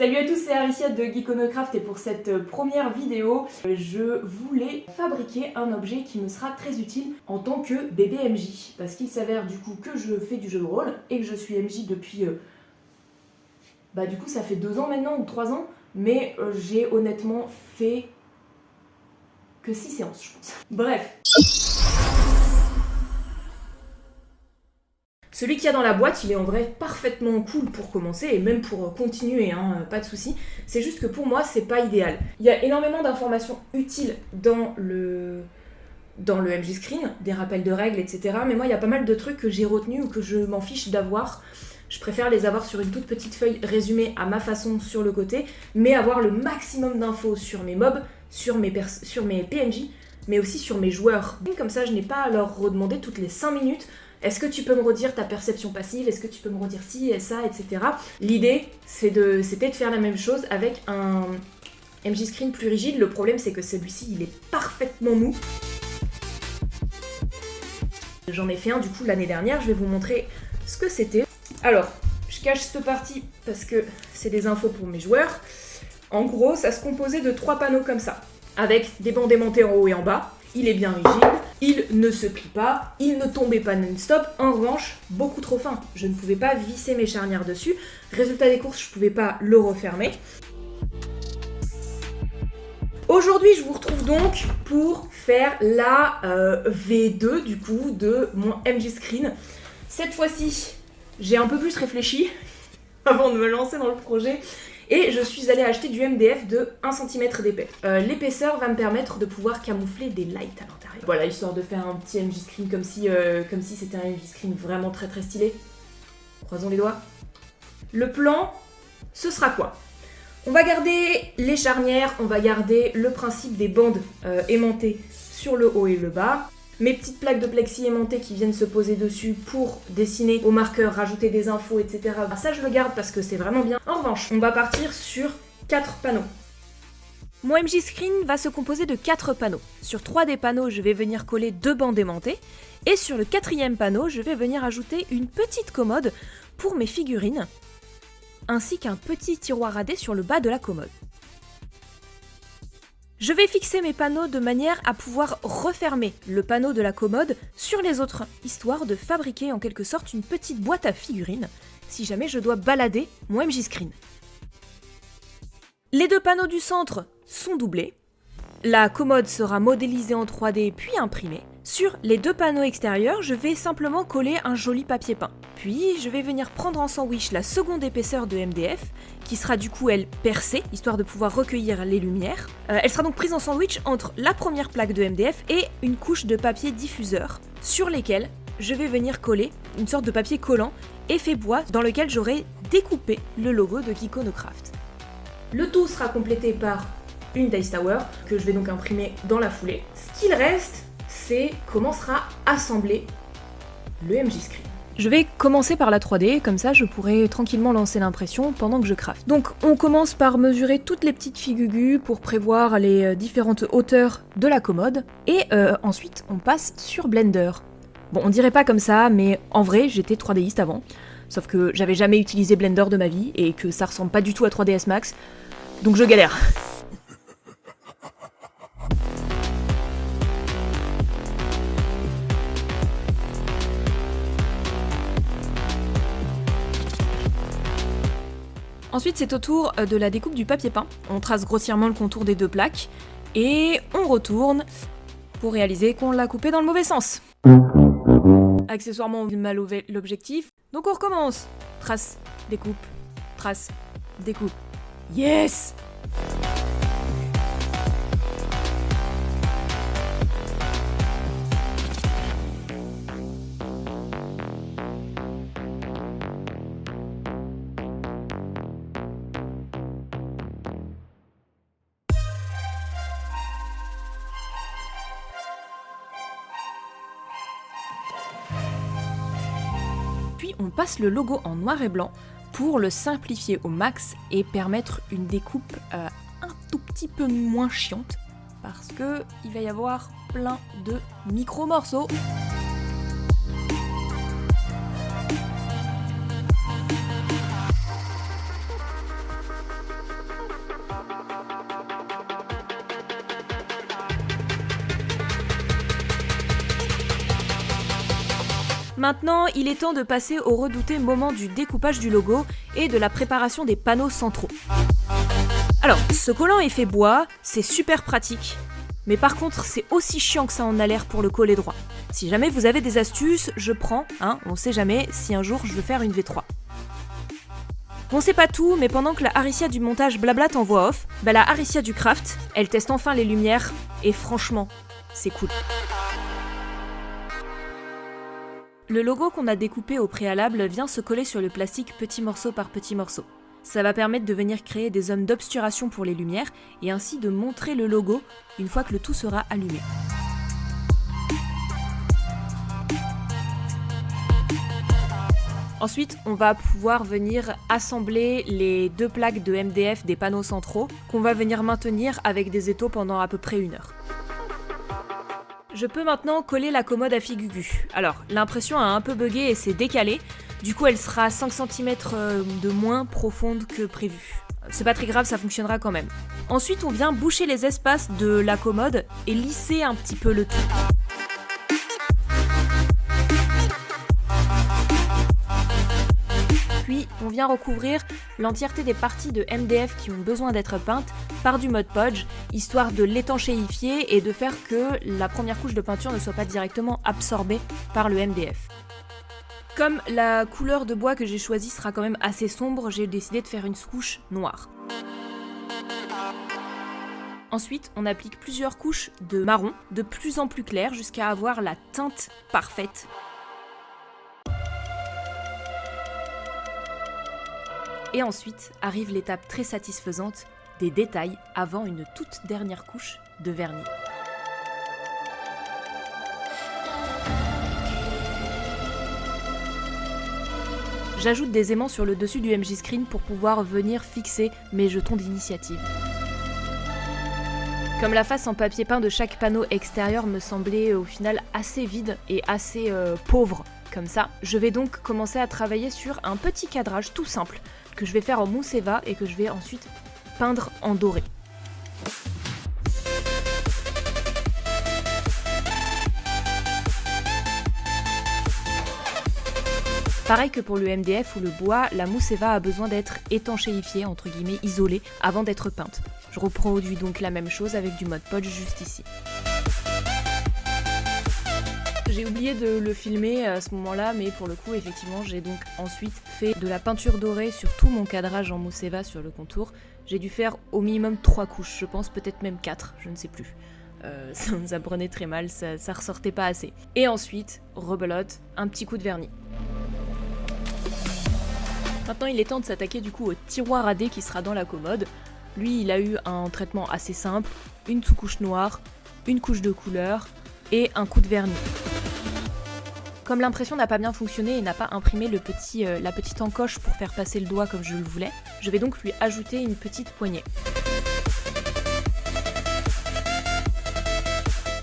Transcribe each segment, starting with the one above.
Salut à tous, c'est Aricia de Geekonocraft et pour cette première vidéo, je voulais fabriquer un objet qui me sera très utile en tant que bébé MJ. Parce qu'il s'avère du coup que je fais du jeu de rôle et que je suis MJ depuis... du coup ça fait 2 ans maintenant ou 3 ans, mais j'ai honnêtement fait que 6 séances je pense. Bref. Celui qu'il y a dans la boîte, il est en vrai parfaitement cool pour commencer et même pour continuer, pas de souci. C'est juste que pour moi, c'est pas idéal. Il y a énormément d'informations utiles dans le MJ Screen, des rappels de règles, etc. Mais moi, il y a pas mal de trucs que j'ai retenus ou que je m'en fiche d'avoir. Je préfère les avoir sur une toute petite feuille résumée à ma façon sur le côté, mais avoir le maximum d'infos sur mes mobs, sur mes PNJ, mais aussi sur mes joueurs. Comme ça, je n'ai pas à leur redemander toutes les 5 minutes. Est-ce que tu peux me redire ta perception passive? Est-ce que tu peux me redire ci et ça, etc. L'idée, c'était de faire la même chose avec un MJ Screen plus rigide. Le problème, c'est que celui-ci, il est parfaitement mou. J'en ai fait un, du coup, l'année dernière. Je vais vous montrer ce que c'était. Alors, je cache cette partie parce que c'est des infos pour mes joueurs. En gros, ça se composait de 3 panneaux comme ça, avec des bandes aimantées en haut et en bas. Il est bien rigide, il ne se plie pas, il ne tombait pas non-stop. En revanche, beaucoup trop fin. Je ne pouvais pas visser mes charnières dessus. Résultat des courses, je ne pouvais pas le refermer. Aujourd'hui, je vous retrouve donc pour faire la V2 du coup de mon MJ Screen. Cette fois-ci, j'ai un peu plus réfléchi avant de me lancer dans le projet. Et je suis allée acheter du MDF de 1 cm d'épais. L'épaisseur va me permettre de pouvoir camoufler des lights à l'intérieur. Voilà, histoire de faire un petit MJ Screen comme si c'était un MJ Screen vraiment très très stylé. Croisons les doigts. Le plan, ce sera quoi? On va garder les charnières, on va garder le principe des bandes aimantées sur le haut et le bas. Mes petites plaques de plexi aimantées qui viennent se poser dessus pour dessiner au marqueur, rajouter des infos, etc. Ça, je le garde parce que c'est vraiment bien. En revanche, on va partir sur 4 panneaux. Mon MJ Screen va se composer de 4 panneaux. Sur 3 des panneaux, je vais venir coller 2 bandes aimantées. Et sur le 4e panneau, je vais venir ajouter une petite commode pour mes figurines, ainsi qu'un petit tiroir à dés sur le bas de la commode. Je vais fixer mes panneaux de manière à pouvoir refermer le panneau de la commode sur les autres, histoire de fabriquer en quelque sorte une petite boîte à figurines, si jamais je dois balader mon MJ Screen. Les 2 panneaux du centre sont doublés. La commode sera modélisée en 3D puis imprimée. Sur les 2 panneaux extérieurs, je vais simplement coller un joli papier peint. Puis, je vais venir prendre en sandwich la seconde épaisseur de MDF, qui sera du coup, elle, percée, histoire de pouvoir recueillir les lumières. Elle sera donc prise en sandwich entre la première plaque de MDF et une couche de papier diffuseur, sur lesquelles je vais venir coller une sorte de papier collant effet bois, dans lequel j'aurai découpé le logo de Geekonocraft. Le tout sera complété par une Dice Tower, que je vais donc imprimer dans la foulée. Ce qu'il reste, c'est comment sera assemblé le MJ Screen. Je vais commencer par la 3D, comme ça je pourrai tranquillement lancer l'impression pendant que je craft. Donc on commence par mesurer toutes les petites figugues pour prévoir les différentes hauteurs de la commode, et ensuite on passe sur Blender. Bon, on dirait pas comme ça, mais en vrai j'étais 3Diste avant, sauf que j'avais jamais utilisé Blender de ma vie, et que ça ressemble pas du tout à 3ds Max, donc je galère. Ensuite, c'est au tour de la découpe du papier peint. On trace grossièrement le contour des 2 plaques et on retourne pour réaliser qu'on l'a coupé dans le mauvais sens. Accessoirement, on mal l'objectif, donc on recommence. Trace, découpe, trace, découpe. Yes! Puis on passe le logo en noir et blanc pour le simplifier au max et permettre une découpe un tout petit peu moins chiante, parce que il va y avoir plein de micro-morceaux. Maintenant, il est temps de passer au redouté moment du découpage du logo et de la préparation des panneaux centraux. Alors, ce collant effet bois, c'est super pratique, mais par contre, c'est aussi chiant que ça en a l'air pour le coller droit. Si jamais vous avez des astuces, je prends, on sait jamais si un jour je veux faire une V3. Bon, c'est pas tout, mais pendant que la Aricia du montage blablate en voix off, la Aricia du craft, elle teste enfin les lumières, et franchement, c'est cool. Le logo qu'on a découpé au préalable vient se coller sur le plastique petit morceau par petit morceau. Ça va permettre de venir créer des zones d'obturation pour les lumières et ainsi de montrer le logo une fois que le tout sera allumé. Ensuite, on va pouvoir venir assembler les 2 plaques de MDF des panneaux centraux qu'on va venir maintenir avec des étaux pendant à peu près 1 heure. Je peux maintenant coller la commode à Figugu. Alors, l'impression a un peu bugué et s'est décalée, du coup elle sera 5 cm de moins profonde que prévu. C'est pas très grave, ça fonctionnera quand même. Ensuite, on vient boucher les espaces de la commode et lisser un petit peu le tout. Puis, on vient recouvrir l'entièreté des parties de MDF qui ont besoin d'être peintes par du Mod Podge, histoire de l'étanchéifier et de faire que la première couche de peinture ne soit pas directement absorbée par le MDF. Comme la couleur de bois que j'ai choisie sera quand même assez sombre, j'ai décidé de faire une couche noire. Ensuite, on applique plusieurs couches de marron, de plus en plus clair, jusqu'à avoir la teinte parfaite. Et ensuite arrive l'étape très satisfaisante des détails avant une toute dernière couche de vernis. J'ajoute des aimants sur le dessus du MJ Screen pour pouvoir venir fixer mes jetons d'initiative. Comme la face en papier peint de chaque panneau extérieur me semblait au final assez vide et assez pauvre comme ça, je vais donc commencer à travailler sur un petit cadrage tout simple que je vais faire en mousse Eva et que je vais ensuite peindre en doré. Pareil que pour le MDF ou le bois, la mousse Eva a besoin d'être étanchéifiée, entre guillemets isolée, avant d'être peinte. Je reproduis donc la même chose avec du Mod Podge juste ici. J'ai oublié de le filmer à ce moment-là, mais pour le coup, effectivement, j'ai donc ensuite fait de la peinture dorée sur tout mon cadrage en mousse Eva sur le contour. J'ai dû faire au minimum 3 couches, je pense peut-être même 4, je ne sais plus. Ça prenait très mal, ça ressortait pas assez. Et ensuite, rebelote, un petit coup de vernis. Maintenant, il est temps de s'attaquer du coup au tiroir à dés qui sera dans la commode. Lui, il a eu un traitement assez simple, une sous-couche noire, une couche de couleur et un coup de vernis. Comme l'impression n'a pas bien fonctionné et n'a pas imprimé la petite encoche pour faire passer le doigt comme je le voulais, je vais donc lui ajouter une petite poignée.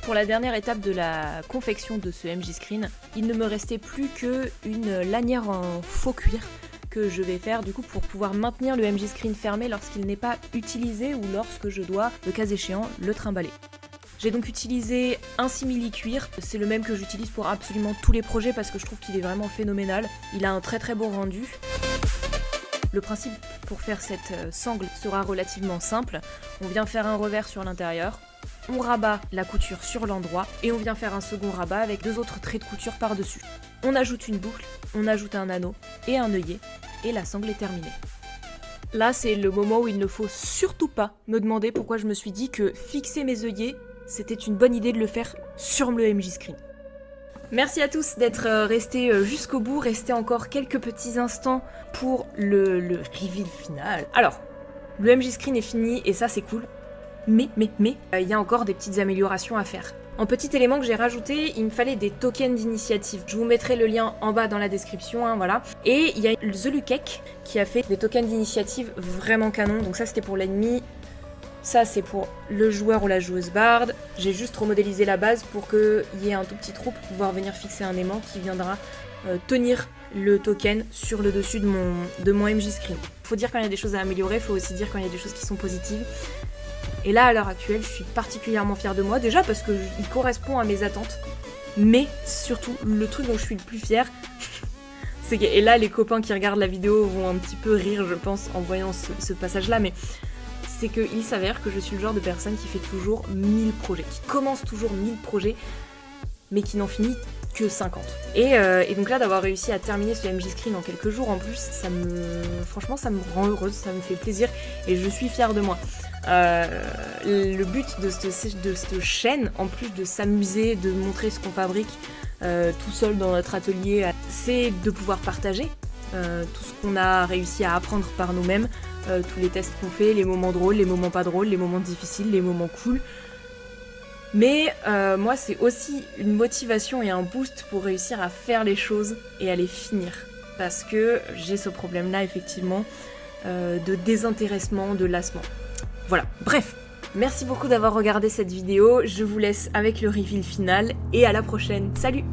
Pour la dernière étape de la confection de ce MJ Screen, il ne me restait plus qu'une lanière en faux cuir que je vais faire du coup pour pouvoir maintenir le MJ Screen fermé lorsqu'il n'est pas utilisé ou lorsque je dois, le cas échéant, le trimballer. J'ai donc utilisé un simili-cuir, c'est le même que j'utilise pour absolument tous les projets parce que je trouve qu'il est vraiment phénoménal. Il a un très très beau rendu. Le principe pour faire cette sangle sera relativement simple. On vient faire un revers sur l'intérieur, on rabat la couture sur l'endroit et on vient faire un second rabat avec 2 autres traits de couture par-dessus. On ajoute une boucle, on ajoute un anneau et un œillet et la sangle est terminée. Là, c'est le moment où il ne faut surtout pas me demander pourquoi je me suis dit que fixer mes œillets, c'était une bonne idée de le faire sur le MJ Screen. Merci à tous d'être restés jusqu'au bout, restez encore quelques petits instants pour le reveal final. Alors, le MJ Screen est fini et ça c'est cool, mais il y a encore des petites améliorations à faire. En petit élément que j'ai rajouté, il me fallait des tokens d'initiative. Je vous mettrai le lien en bas dans la description, voilà. Et il y a The Lukek qui a fait des tokens d'initiative vraiment canon, donc ça c'était pour l'ennemi. Ça c'est pour le joueur ou la joueuse barde. J'ai juste remodélisé la base pour qu'il y ait un tout petit trou pour pouvoir venir fixer un aimant qui viendra tenir le token sur le dessus de mon MJ Screen. Faut dire quand il y a des choses à améliorer, faut aussi dire quand il y a des choses qui sont positives. Et là à l'heure actuelle je suis particulièrement fière de moi, déjà parce qu'il correspond à mes attentes. Mais surtout, le truc dont je suis le plus fière, c'est que, et là les copains qui regardent la vidéo vont un petit peu rire je pense en voyant ce passage-là, mais c'est qu'il s'avère que je suis le genre de personne qui fait toujours 1000 projets, qui commence toujours 1000 projets, mais qui n'en finit que 50. Et donc là, d'avoir réussi à terminer ce MJ Screen en quelques jours en plus, franchement, ça me rend heureuse, ça me fait plaisir, et je suis fière de moi. Le but de cette chaîne, en plus de s'amuser, de montrer ce qu'on fabrique tout seul dans notre atelier, c'est de pouvoir partager tout ce qu'on a réussi à apprendre par nous-mêmes, tous les tests qu'on fait, les moments drôles, les moments pas drôles, les moments difficiles, les moments cool. Mais moi, c'est aussi une motivation et un boost pour réussir à faire les choses et à les finir. Parce que j'ai ce problème-là, effectivement, de désintéressement, de lassement. Voilà, bref, merci beaucoup d'avoir regardé cette vidéo. Je vous laisse avec le reveal final et à la prochaine. Salut!